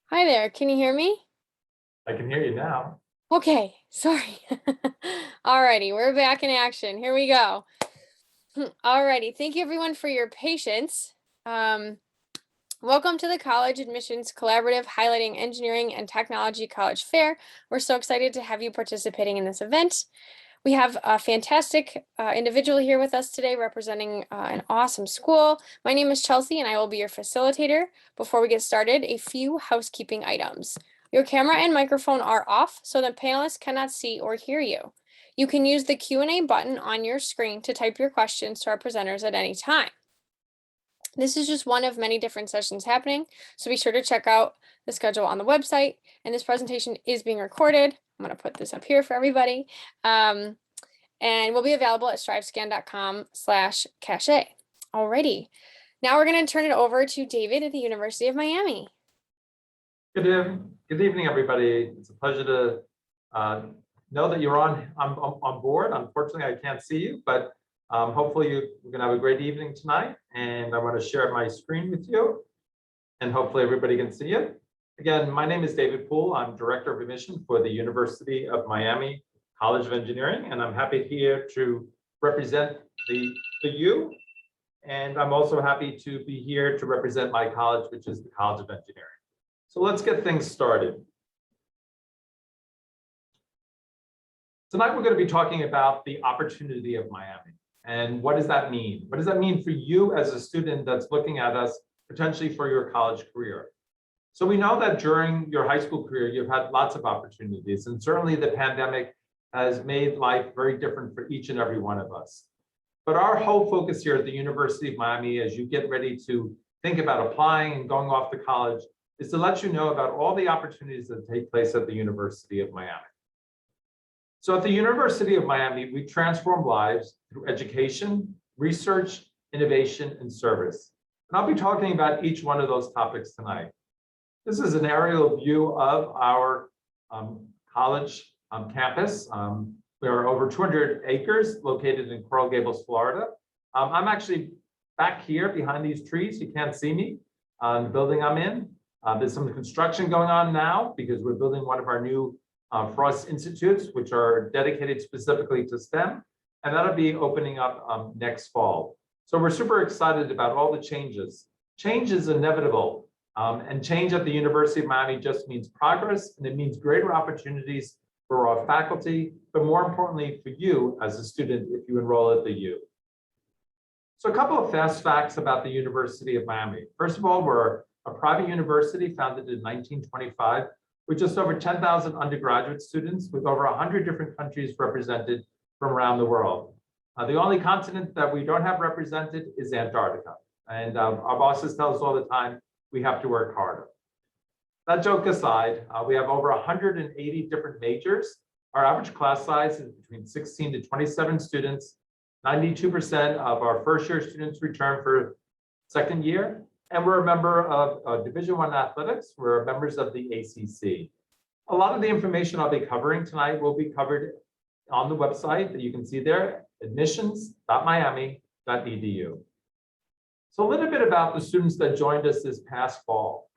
Hi there, can you hear me? I can hear you now. Okay, sorry. Alrighty, we're back in action. Here we go. Alrighty, thank you everyone for your patience. Welcome to the College Admissions Collaborative highlighting engineering and technology college fair. We're so excited to have you participating in this event. We have a fantastic individual here with us today representing an awesome school. My name is Chelsea and I will be your facilitator. Before we get started, a few housekeeping items. Your camera and microphone are off so the panelists cannot see or hear you. You can use the Q&A button on your screen to type your questions to our presenters at any time. This is just one of many different sessions happening, so be sure to check out the schedule on the website. And this presentation is being recorded. I'm going to put this up here for everybody. And will be available at strivescan.com/cachet. Alrighty. Now we're going to turn it over to David at the University of Miami. Good evening, everybody. It's a pleasure to know that you're on board. Unfortunately, I can't see you, but hopefully you're going to have a great evening tonight. And I want to share my screen with you, and hopefully everybody can see it. Again, my name is David Poole. I'm Director of Admission for the University of Miami College of Engineering, and I'm happy here to represent the U. And I'm also happy to be here to represent my college, which is the College of Engineering. So let's get things started. Tonight, we're going to be talking about the opportunity of Miami. And what does that mean? What does that mean for you as a student that's looking at us potentially for your college career? So we know that during your high school career, you've had lots of opportunities. And certainly the pandemic has made life very different for each and every one of us. But our whole focus here at the University of Miami, as you get ready to think about applying and going off to college, is to let you know about all the opportunities that take place at the University of Miami. So at the University of Miami, we transform lives through education, research, innovation, and service. And I'll be talking about each one of those topics tonight. This is an aerial view of our college campus. We are over 200 acres located in Coral Gables, Florida. I'm actually back here behind these trees. You can't see me on the building I'm in. There's some construction going on now because we're building one of our new Frost Institutes, which are dedicated specifically to STEM, and that'll be opening up next fall. So we're super excited about all the changes. Change is inevitable, and change at the University of Miami just means progress, and it means greater opportunities for our faculty, but more importantly for you as a student if you enroll at the U. So a couple of fast facts about the University of Miami. First of all, we're a private university founded in 1925 with just over 10,000 undergraduate students with over 100 different countries represented from around the world. The only continent that we don't have represented is Antarctica. And our bosses tell us all the time, we have to work harder. That joke aside, we have over 180 different majors. Our average class size is between 16 to 27 students. 92% of our first year students return for second year. And we're a member of Division I athletics. We're members of the ACC. A lot of the information I'll be covering tonight will be covered on the website that you can see there, admissions.miami.edu. So a little bit about the students that joined us this past fall.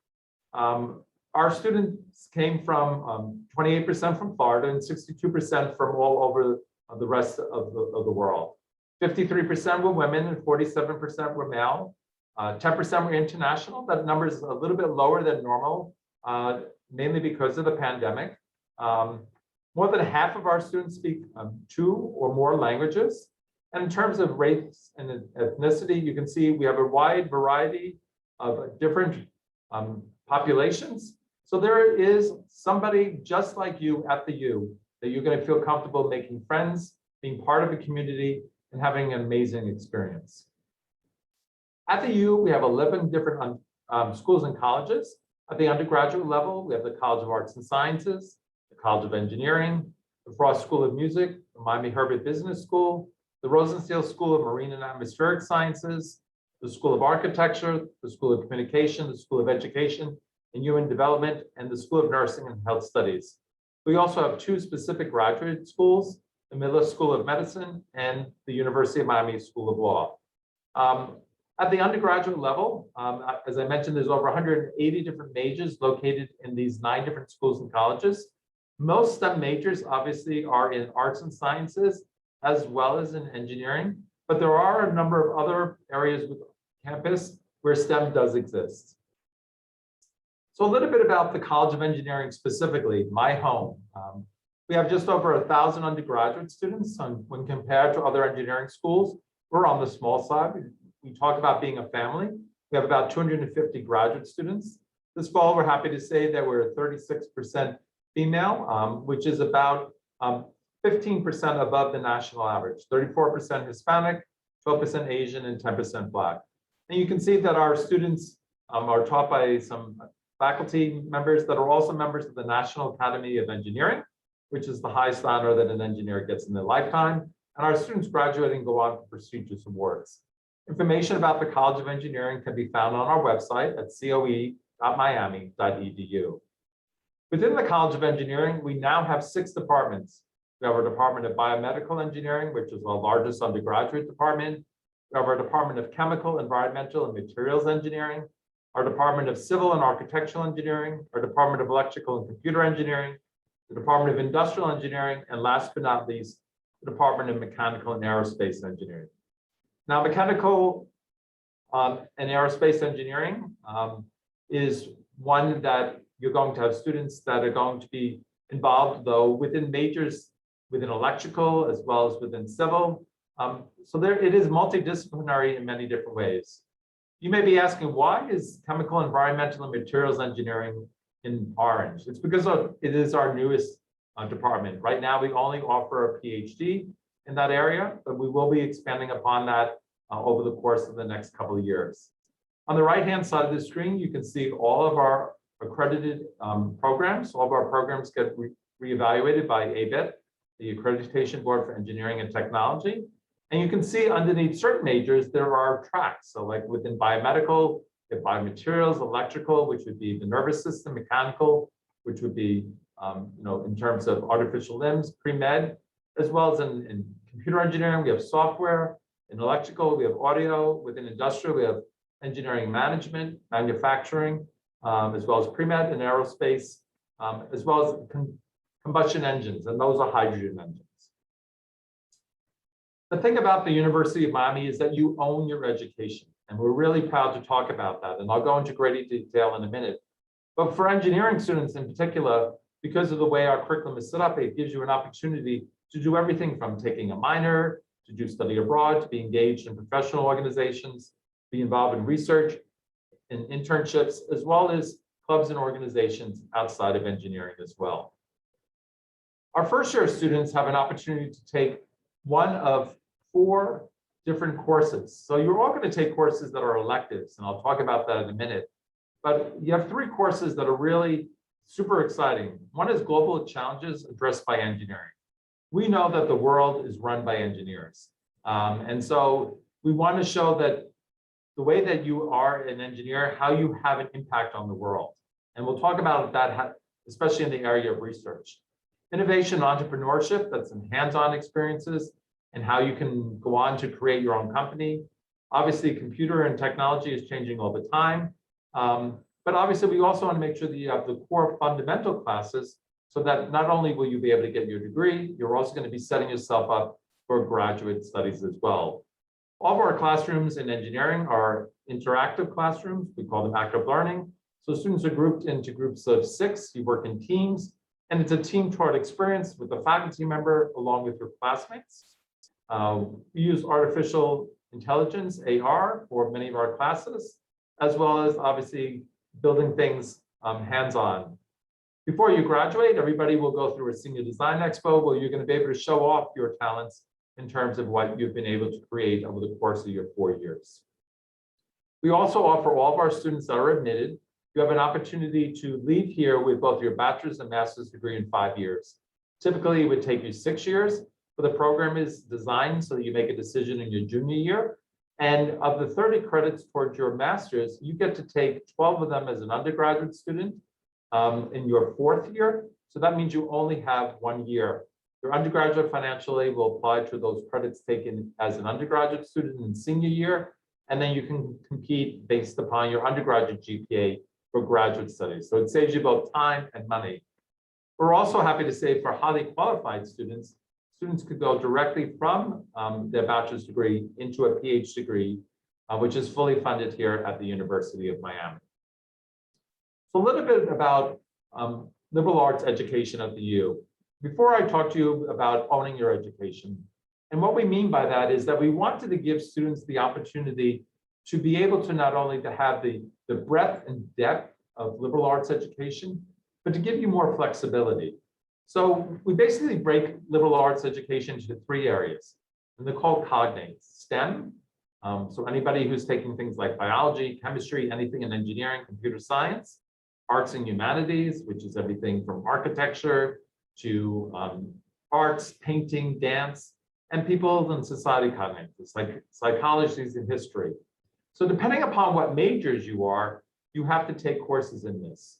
Our students came from 28% from Florida and 62% from all over the rest of the world. 53% were women and 47% were male. 10% were international. That number is a little bit lower than normal, mainly because of the pandemic. More than half of our students speak 2 or more languages. And in terms of race and ethnicity, you can see we have a wide variety of different populations. So there is somebody just like you at the U that you're going to feel comfortable making friends, being part of a community, and having an amazing experience. At the U, we have 11 different schools and colleges. At the undergraduate level, we have the College of Arts and Sciences, the College of Engineering, the Frost School of Music, the Miami Herbert Business School, the Rosenstiel School of Marine and Atmospheric Sciences, the School of Architecture, the School of Communication, the School of Education and Human Development, and the School of Nursing and Health Studies. We also have 2 specific graduate schools, the Miller School of Medicine and the University of Miami School of Law. At the undergraduate level, as I mentioned, there's over 180 different majors located in these 9 different schools and colleges. Most STEM majors obviously are in arts and sciences as well as in engineering, but there are a number of other areas with campus where STEM does exist. So a little bit about the College of Engineering specifically, my home. We have just over 1,000 undergraduate students, and when compared to other engineering schools, we're on the small side. We talk about being a family. We have about 250 graduate students. This fall, we're happy to say that we're 36% female, which is about 15% above the national average, 34% Hispanic, 12% Asian, and 10% Black. And you can see that our students are taught by some faculty members that are also members of the National Academy of Engineering, which is the highest honor that an engineer gets in their lifetime. And our students graduating go on to prestigious awards. Information about the College of Engineering can be found on our website at coe.miami.edu. Within the College of Engineering, we now have 6 departments. We have our Department of Biomedical Engineering, which is our largest undergraduate department. We have our Department of Chemical, Environmental, and Materials Engineering, our Department of Civil and Architectural Engineering, our Department of Electrical and Computer Engineering, the Department of Industrial Engineering, and last but not least, the Department of Mechanical and Aerospace Engineering. Now, mechanical and aerospace engineering is one that you're going to have students that are going to be involved, though, within majors, within electrical as well as within civil. So it is multidisciplinary in many different ways. You may be asking, why is chemical, environmental, and materials engineering in orange? It's because it is our newest department. Right now, we only offer a PhD in that area, but we will be expanding upon that over the course of the next couple of years. On the right-hand side of the screen, you can see all of our accredited programs. All of our programs get reevaluated by ABET, the Accreditation Board for Engineering and Technology. And you can see underneath certain majors, there are tracks. So like within biomedical, you have biomaterials, electrical, which would be the nervous system, mechanical, which would be, in terms of artificial limbs, pre-med, as well as in computer engineering, we have software. In electrical, we have audio. Within industrial, we have engineering management, manufacturing, as well as pre-med and aerospace, as well as combustion engines, and those are hydrogen engines. The thing about the University of Miami is that you own your education, and we're really proud to talk about that, and I'll go into greater detail in a minute. But for engineering students in particular, because of the way our curriculum is set up, it gives you an opportunity to do everything from taking a minor, to do study abroad, to be engaged in professional organizations, be involved in research, in internships, as well as clubs and organizations outside of engineering as well. Our first year students have an opportunity to take one of 4 different courses. So you're all going to take courses that are electives, and I'll talk about that in a minute. But you have 3 courses that are really super exciting. One is Global Challenges Addressed by Engineering. We know that the world is run by engineers. And so we want to show that the way that you are an engineer, how you have an impact on the world. And we'll talk about that, especially in the area of research. Innovation, entrepreneurship, that's in hands-on experiences and how you can go on to create your own company. Obviously, computer and technology is changing all the time. But obviously, we also want to make sure that you have the core fundamental classes so that not only will you be able to get your degree, you're also going to be setting yourself up for graduate studies as well. All of our classrooms in engineering are interactive classrooms. We call them active learning. So students are grouped into groups of 6. You work in teams, and it's a team-taught experience with a faculty member along with your classmates. We use artificial intelligence, AR, for many of our classes, as well as obviously building things hands-on. Before you graduate, everybody will go through a senior design expo where you're going to be able to show off your talents in terms of what you've been able to create over the course of your 4 years. We also offer all of our students that are admitted, you have an opportunity to leave here with both your bachelor's and master's degree in 5 years. Typically, it would take you 6 years, but the program is designed so that you make a decision in your junior year. And of the 30 credits towards your master's, you get to take 12 of them as an undergraduate student in your 4th year. So that means you only have 1 year. Your undergraduate financial aid will apply to those credits taken as an undergraduate student in senior year, and then you can compete based upon your undergraduate GPA for graduate studies. So it saves you both time and money. We're also happy to say for highly qualified students, students could go directly from their bachelor's degree into a PhD degree, which is fully funded here at the University of Miami. So a little bit about liberal arts education at the U. Before I talk to you about owning your education, and what we mean by that is that we wanted to give students the opportunity to be able to not only to have the breadth and depth of liberal arts education, but to give you more flexibility. So we basically break liberal arts education into 3 areas, and they're called cognates: STEM, so anybody who's taking things like biology, chemistry, anything in engineering, computer science; arts and humanities, which is everything from architecture to arts, painting, dance; and people and society cognates, like psychology and history. So depending upon what majors you are, you have to take courses in this.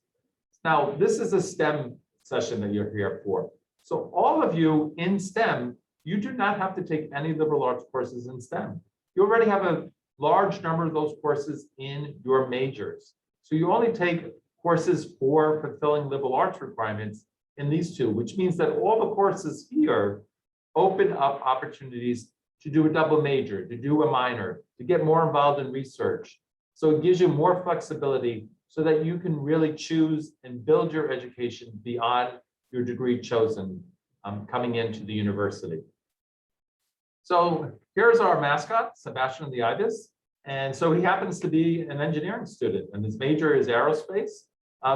Now, this is a STEM session that you're here for. So all of you in STEM, you do not have to take any liberal arts courses in STEM. You already have a large number of those courses in your majors. So you only take courses for fulfilling liberal arts requirements in these 2, which means that all the courses here open up opportunities to do a double major, to do a minor, to get more involved in research. So it gives you more flexibility so that you can really choose and build your education beyond your degree chosen coming into the university. So here's our mascot, Sebastian the Ibis. And so he happens to be an engineering student, and his major is aerospace.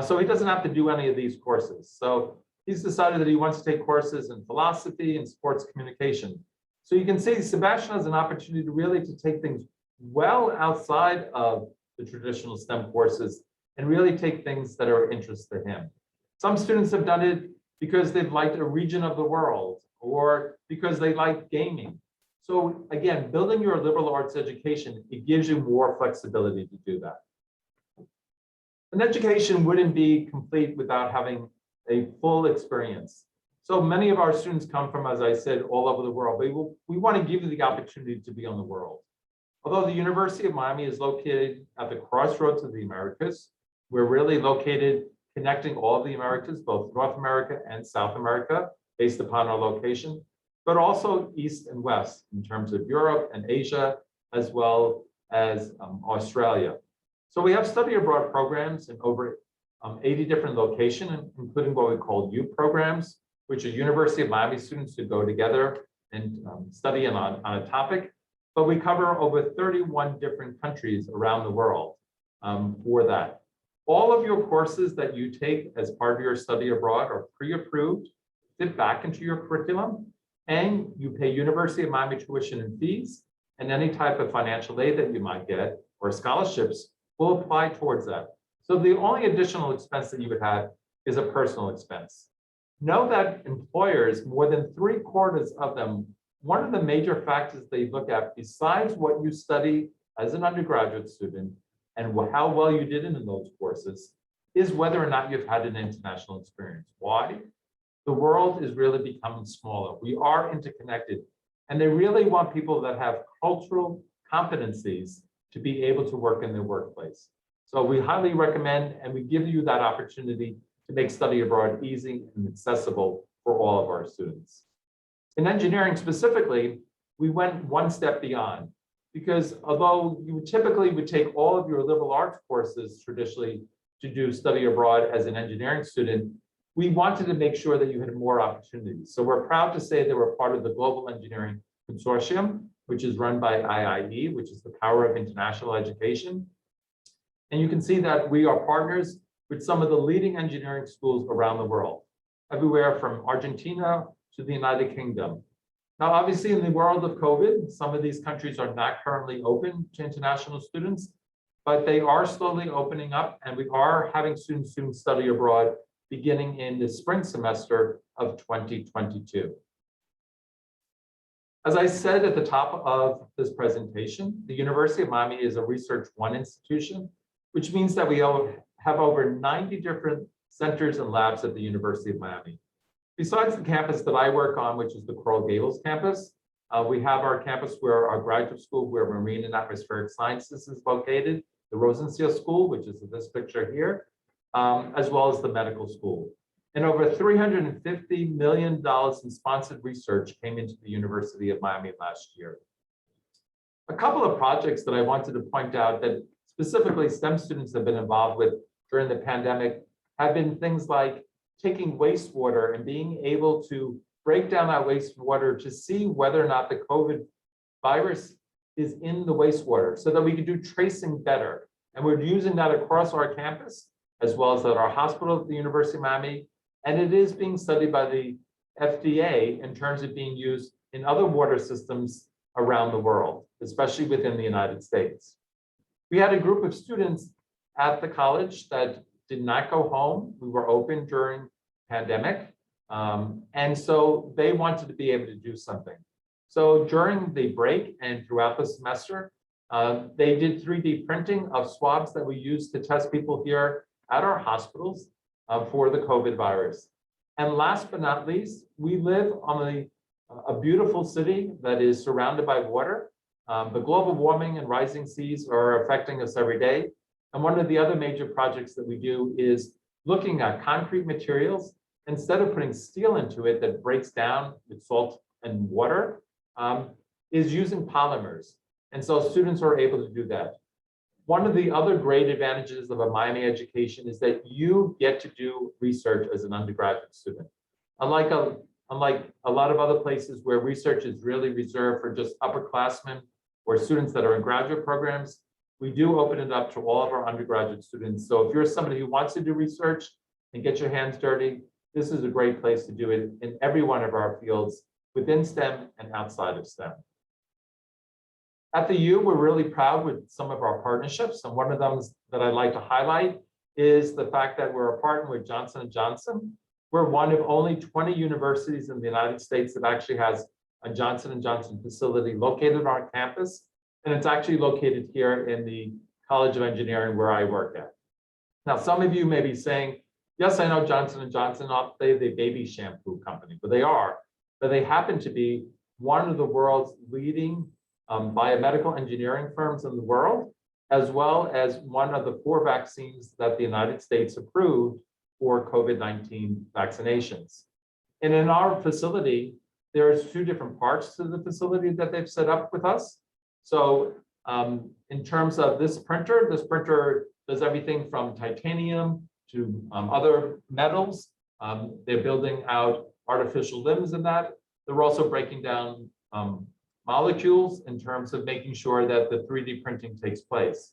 So he doesn't have to do any of these courses. So he's decided that he wants to take courses in philosophy and sports communication. So you can see Sebastian has an opportunity to really to take things well outside of the traditional STEM courses and really take things that are of interest to him. Some students have done it because they've liked a region of the world or because they like gaming. So again, building your liberal arts education, it gives you more flexibility to do that. An education wouldn't be complete without having a full experience. So many of our students come from, as I said, all over the world. We want to give you the opportunity to be on the world. Although the University of Miami is located at the crossroads of the Americas, we're really located connecting all of the Americas, both North America and South America, based upon our location, but also East and West in terms of Europe and Asia, as well as Australia. So we have study abroad programs in over 80 different locations, including what we call U programs, which are University of Miami students who go together and study on a topic. But we cover over 31 different countries around the world for that. All of your courses that you take as part of your study abroad are pre-approved, fit back into your curriculum, and you pay University of Miami tuition and fees, and any type of financial aid that you might get or scholarships will apply towards that. So the only additional expense that you would have is a personal expense. Know that employers, more than 3/4 of them, one of the major factors they look at, besides what you study as an undergraduate student and how well you did in those courses, is whether or not you've had an international experience. Why? The world is really becoming smaller. We are interconnected, and they really want people that have cultural competencies to be able to work in their workplace. So we highly recommend, and we give you that opportunity to make study abroad easy and accessible for all of our students. In engineering specifically, we went one step beyond, because although you typically would take all of your liberal arts courses traditionally to do study abroad as an engineering student, we wanted to make sure that you had more opportunities. So we're proud to say that we're part of the Global Engineering Consortium, which is run by IIE, which is the Power of International Education. And you can see that we are partners with some of the leading engineering schools around the world, everywhere from Argentina to the United Kingdom. Now, obviously, in the world of COVID, some of these countries are not currently open to international students, but they are slowly opening up, and we are having students study abroad beginning in the spring semester of 2022. As I said at the top of this presentation, the University of Miami is a Research 1 institution, which means that we have over 90 different centers and labs at the University of Miami. Besides the campus that I work on, which is the Coral Gables campus, We have our campus where our graduate school, where Marine and Atmospheric Sciences is located, the Rosenstiel School, which is in this picture here, as well as the medical school. And over $350 million in sponsored research came into the University of Miami last year. A couple of projects that I wanted to point out that specifically STEM students have been involved with during the pandemic have been things like taking wastewater and being able to break down that wastewater to see whether or not the COVID virus is in the wastewater so that we can do tracing better. And we're using that across our campus, as well as at our hospital at the University of Miami. And it is being studied by the FDA in terms of being used in other water systems around the world, especially within the United States. We had a group of students at the college that did not go home. We were open during pandemic. And so they wanted to be able to do something. So during the break and throughout the semester, they did 3D printing of swabs that we use to test people here at our hospitals for the COVID virus. And last but not least, we live on a beautiful city that is surrounded by water. The global warming and rising seas are affecting us every day. And one of the other major projects that we do is looking at concrete materials. Instead of putting steel into it that breaks down with salt and water, is using polymers. And so students are able to do that. One of the other great advantages of a Miami education is that you get to do research as an undergraduate student. Unlike a lot of other places where research is really reserved for just upperclassmen or students that are in graduate programs, we do open it up to all of our undergraduate students. So if you're somebody who wants to do research and get your hands dirty, this is a great place to do it in every one of our fields within STEM and outside of STEM. At the U, we're really proud with some of our partnerships. And one of them that I'd like to highlight is the fact that we're a partner with Johnson & Johnson. We're one of only 20 universities in the United States that actually has a Johnson & Johnson facility located on our campus. And it's actually located here in the College of Engineering where I work at. Now, some of you may be saying, yes, I know Johnson & Johnson, not the baby shampoo company, but they are. But they happen to be one of the world's leading biomedical engineering firms in the world, as well as one of the 4 vaccines that the United States approved for COVID-19 vaccinations. And in our facility, there's 2 different parts to the facility that they've set up with us. So in terms of this printer does everything from titanium to other metals. They're building out artificial limbs in that. They're also breaking down molecules in terms of making sure that the 3D printing takes place.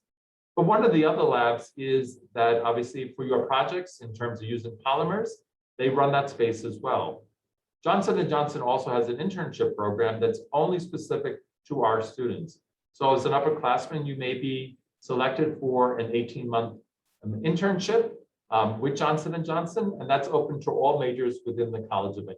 But one of the other labs is that obviously for your projects in terms of using polymers, they run that space as well. Johnson & Johnson also has an internship program that's only specific to our students. So as an upperclassman, you may be selected for an 18-month internship with Johnson & Johnson, and that's open to all majors within the College of Engineering.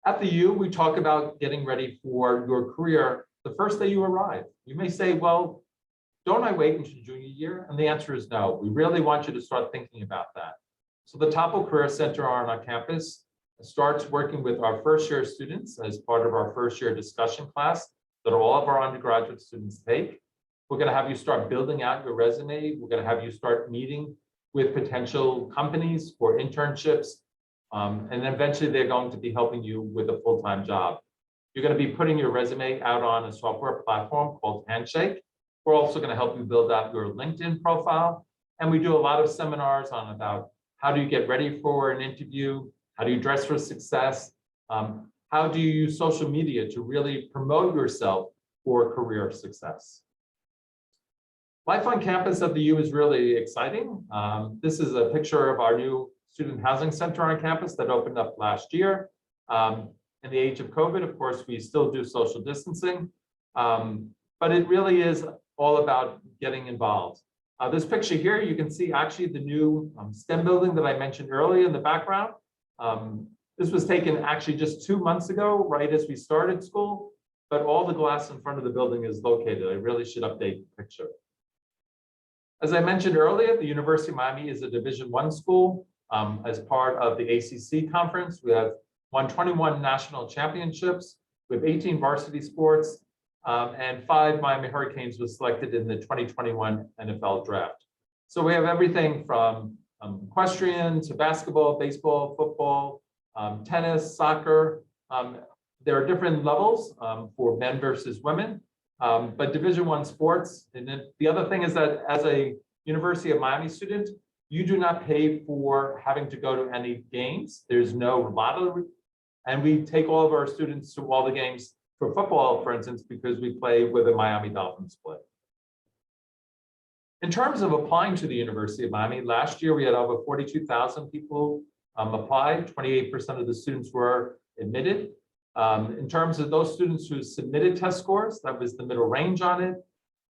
At the U, we talk about getting ready for your career the first day you arrive. You may say, well, don't I wait until junior year? And the answer is no. We really want you to start thinking about that. So the Topo Career Center on our campus starts working with our first year students as part of our first year discussion class that all of our undergraduate students take. We're going to have you start building out your resume. We're going to have you start meeting with potential companies for internships. And then eventually they're going to be helping you with a full-time job. You're going to be putting your resume out on a software platform called Handshake. We're also going to help you build out your LinkedIn profile. And we do a lot of seminars on about how do you get ready for an interview? How do you dress for success? How do you use social media to really promote yourself for career success? Life on campus at the U is really exciting. This is a picture of our new student housing center on campus that opened up last year. In the age of COVID, of course, we still do social distancing, but it really is all about getting involved. This picture here, you can see actually the new STEM building that I mentioned earlier in the background. This was taken actually just 2 months ago, right as we started school, but all the glass in front of the building is located. I really should update the picture. As I mentioned earlier, the University of Miami is a Division I school. As part of the ACC conference, we have won 21 national championships with 18 varsity sports, and 5 Miami Hurricanes was selected in the 2021 NFL draft. So we have everything from equestrian to basketball, baseball, football, tennis, soccer. There are different levels for men versus women, but Division I sports. And then the other thing is that as a University of Miami student, you do not pay for having to go to any games. There's no lottery, and we take all of our students to all the games for football, for instance, because we play with a Miami Dolphins split. In terms of applying to the University of Miami, last year we had over 42,000 people apply. 28% of the students were admitted. In terms of those students who submitted test scores, that was the middle range on it.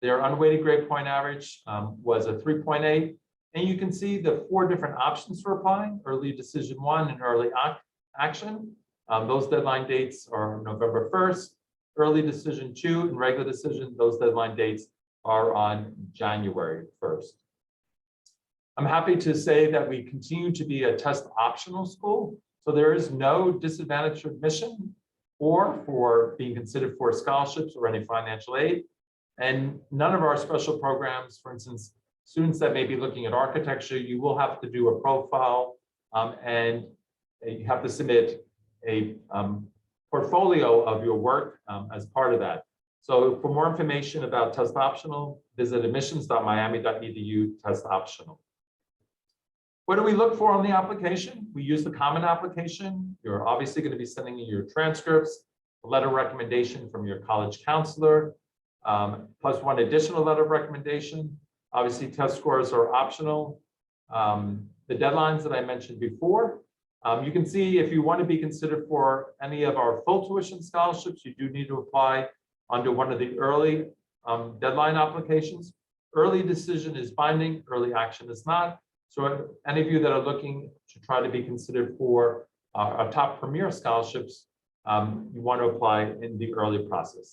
Their unweighted grade point average was a 3.8. And you can see the 4 different options for applying: early decision 1 and early action. Those deadline dates are November 1st. Early decision 2 and regular decision, those deadline dates are on January 1st. I'm happy to say that we continue to be a test optional school. So there is no disadvantage admission or for being considered for scholarships or any financial aid. And none of our special programs, for instance, students that may be looking at architecture, you will have to do a profile and you have to submit a portfolio of your work as part of that. So for more information about test optional, visit admissions.miami.edu test optional. What do we look for on the application? We use the common application. You're obviously going to be sending in your transcripts, a letter of recommendation from your college counselor, plus 1 additional letter of recommendation. Obviously, test scores are optional. The deadlines that I mentioned before. You can see if you want to be considered for any of our full tuition scholarships, you do need to apply under one of the early deadline applications. Early decision is binding, early action is not. So any of you that are looking to try to be considered for our top premier scholarships, you want to apply in the early process.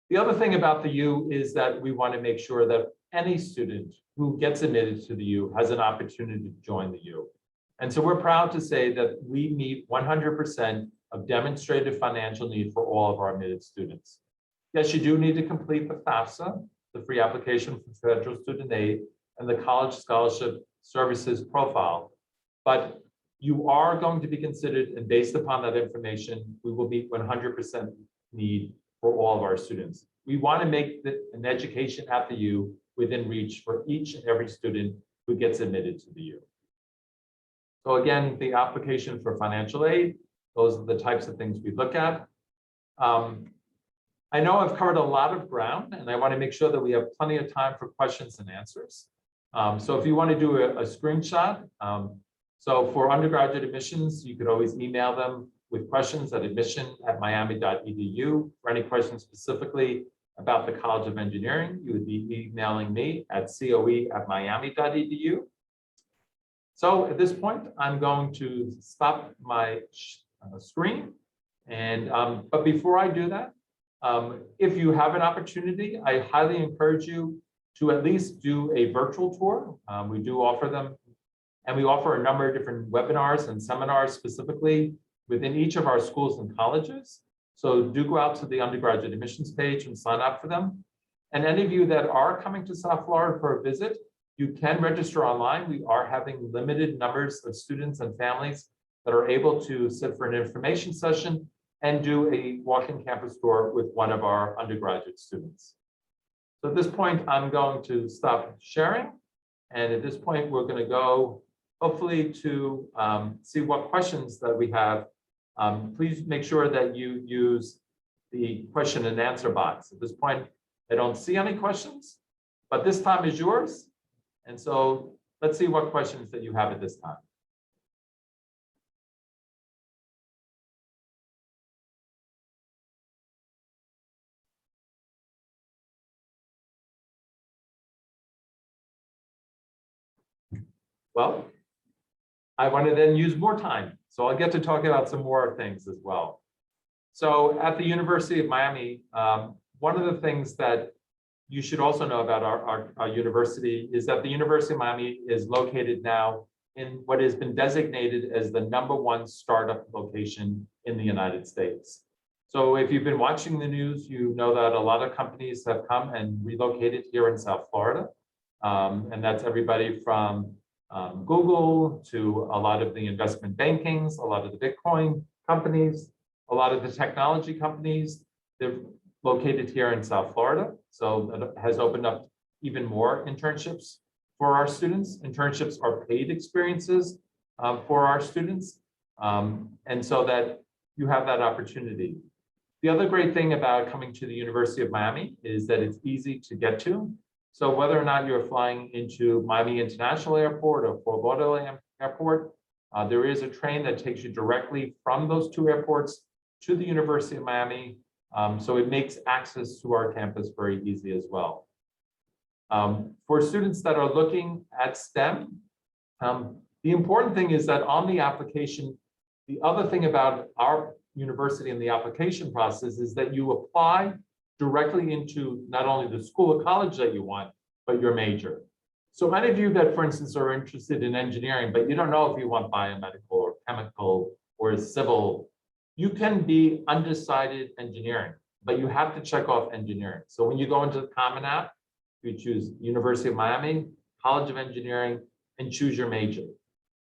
The other thing about the U is that we want to make sure that any student who gets admitted to the U has an opportunity to join the U. And so we're proud to say that we meet 100% of demonstrated financial need for all of our admitted students. Yes, you do need to complete the FAFSA, the free application for federal student aid, and the college scholarship services profile. But you are going to be considered, and based upon that information, we will meet 100% need for all of our students. We want to make an education at the U within reach for each and every student who gets admitted to the U. So again, the application for financial aid, those are the types of things we look at. I know I've covered a lot of ground, and I want to make sure that we have plenty of time for questions and answers. So if you want to do a screenshot, so for undergraduate admissions, you could always email them with questions at admission@miami.edu. For any questions specifically about the College of Engineering, you would be emailing me at coe@miami.edu. So at this point, I'm going to stop my screen. And but before I do that, if you have an opportunity, I highly encourage you to at least do a virtual tour. We do offer them, and we offer a number of different webinars and seminars specifically within each of our schools and colleges. So do go out to the undergraduate admissions page and sign up for them. And any of you that are coming to South Florida for a visit, you can register online. We are having limited numbers of students and families that are able to sit for an information session and do a walk-in campus tour with one of our undergraduate students. So at this point, I'm going to stop sharing. And at this point, we're going to go hopefully to see what questions that we have. Please make sure that you use the question and answer box. At this point, I don't see any questions, but this time is yours. And so let's see what questions that you have at this time. Well, I want to then use more time. So I'll get to talk about some more things as well. So at the University of Miami, one of the things that you should also know about our university is that the University of Miami is located now in what has been designated as the #1 startup location in the United States. So if you've been watching the news, you know that a lot of companies have come and relocated here in South Florida. And that's everybody from Google to a lot of the investment bankings, a lot of the Bitcoin companies, a lot of the technology companies. They're located here in South Florida. So that has opened up even more internships for our students. Internships are paid experiences for our students. And so that you have that opportunity. The other great thing about coming to the University of Miami is that it's easy to get to. So whether or not you're flying into Miami International Airport or Fort Lauderdale Airport, there is a train that takes you directly from those two airports to the University of Miami. So it makes access to our campus very easy as well. For students that are looking at STEM, the important thing is that on the application, the other thing about our university and the application process is that you apply directly into not only the school or college that you want, but your major. So many of you that, for instance, are interested in engineering, but you don't know if you want biomedical or chemical or civil, you can be undecided engineering, but you have to check off engineering. So when you go into the Common App, you choose University of Miami, College of Engineering, and choose your major.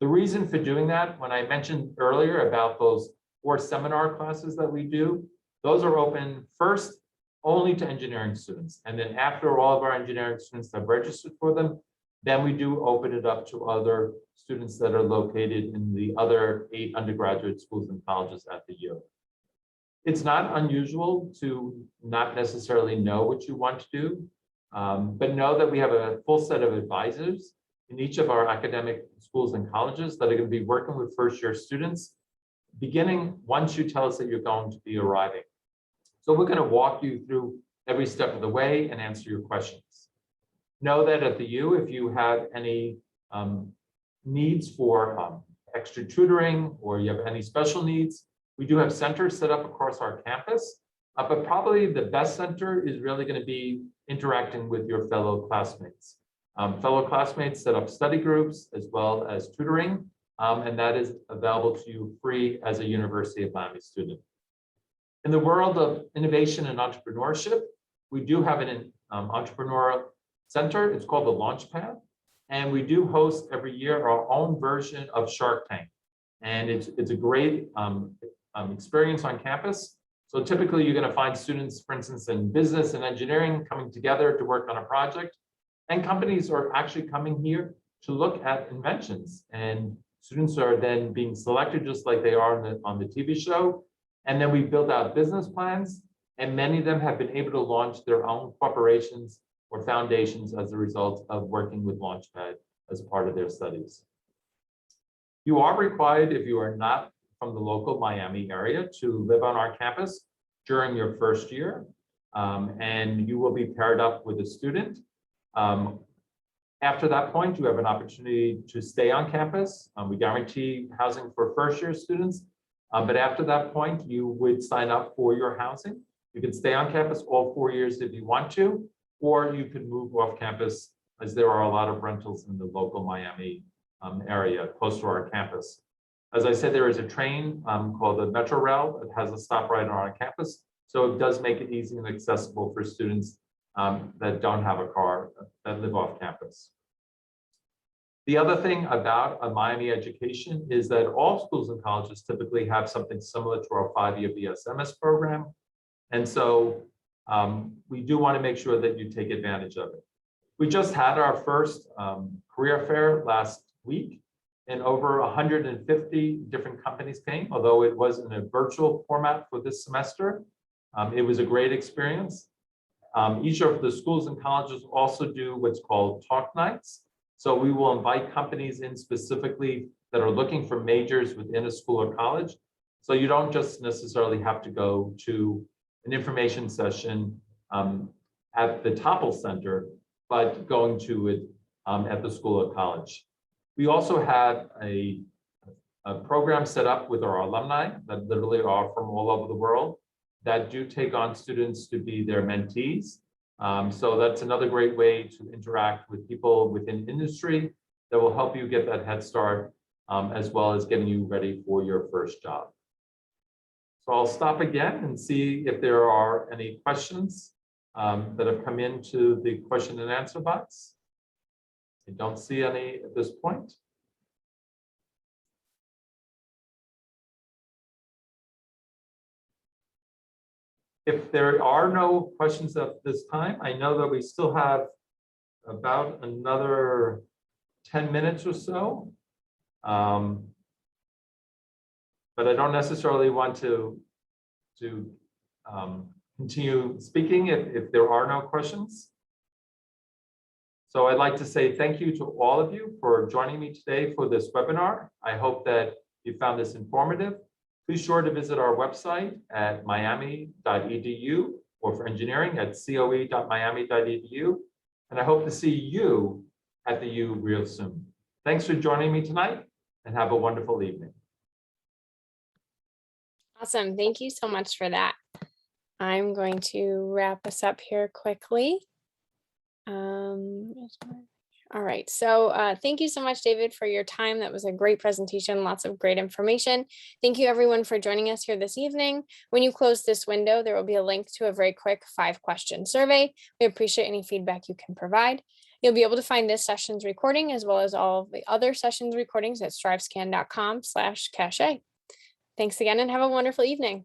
The reason for doing that, when I mentioned earlier about those 4 seminar classes that we do, those are open first only to engineering students. And then after all of our engineering students have registered for them, then we do open it up to other students that are located in the other 8 undergraduate schools and colleges at the U. It's not unusual to not necessarily know what you want to do, but know that we have a full set of advisors in each of our academic schools and colleges that are going to be working with first-year students, beginning once you tell us that you're going to be arriving. So we're going to walk you through every step of the way and answer your questions. Know that at the U, if you have any needs for extra tutoring or you have any special needs, we do have centers set up across our campus, but probably the best center is really going to be interacting with your fellow classmates. Fellow classmates set up study groups as well as tutoring, and that is available to you free as a University of Miami student. In the world of innovation and entrepreneurship, we do have an entrepreneurial center. It's called the Launchpad, and we do host every year our own version of Shark Tank. And it's a great experience on campus. So typically you're going to find students, for instance, in business and engineering coming together to work on a project. And companies are actually coming here to look at inventions. And students are then being selected just like they are on the TV show. And then we build out business plans. And many of them have been able to launch their own corporations or foundations as a result of working with Launchpad as part of their studies. You are required, if you are not from the local Miami area, to live on our campus during your first year. And you will be paired up with a student. After that point, you have an opportunity to stay on campus. We guarantee housing for first-year students, but after that point, you would sign up for your housing. You can stay on campus all 4 years if you want to, or you could move off campus, as there are a lot of rentals in the local Miami area close to our campus. As I said, there is a train called the Metro Rail that has a stop right on our campus, so it does make it easy and accessible for students that don't have a car, that live off campus. The other thing about a Miami education is that all schools and colleges typically have something similar to our 5-year BSMS program. And so we do want to make sure that you take advantage of it. We just had our first career fair last week, and over 150 different companies came, although it was in a virtual format for this semester. It was a great experience. Each of the schools and colleges also do what's called talk nights. So we will invite companies in specifically that are looking for majors within a school or college. So you don't just necessarily have to go to an information session at the Topple Center, but going to it at the school or college. We also have a program set up with our alumni that literally are from all over the world that do take on students to be their mentees. So that's another great way to interact with people within industry that will help you get that head start, as well as getting you ready for your first job. So I'll stop again and see if there are any questions that have come into the question and answer box. I don't see any at this point. If there are no questions at this time, I know that we still have about another 10 minutes or so. But I don't necessarily want to continue speaking if there are no questions. So I'd like to say thank you to all of you for joining me today for this webinar. I hope that you found this informative. Be sure to visit our website at miami.edu, or for engineering at coe.miami.edu. And I hope to see you at the U real soon. Thanks for joining me tonight, and have a wonderful evening. Awesome. Thank you so much for that. I'm going to wrap us up here quickly. All right. So thank you so much, David, for your time. That was a great presentation. Lots of great information. Thank you, everyone, for joining us here this evening. When you close this window, there will be a link to a very quick 5-question survey. We appreciate any feedback you can provide. You'll be able to find this session's recording as well as all of the other sessions recordings at strivescan.com/cache. Thanks again and have a wonderful evening.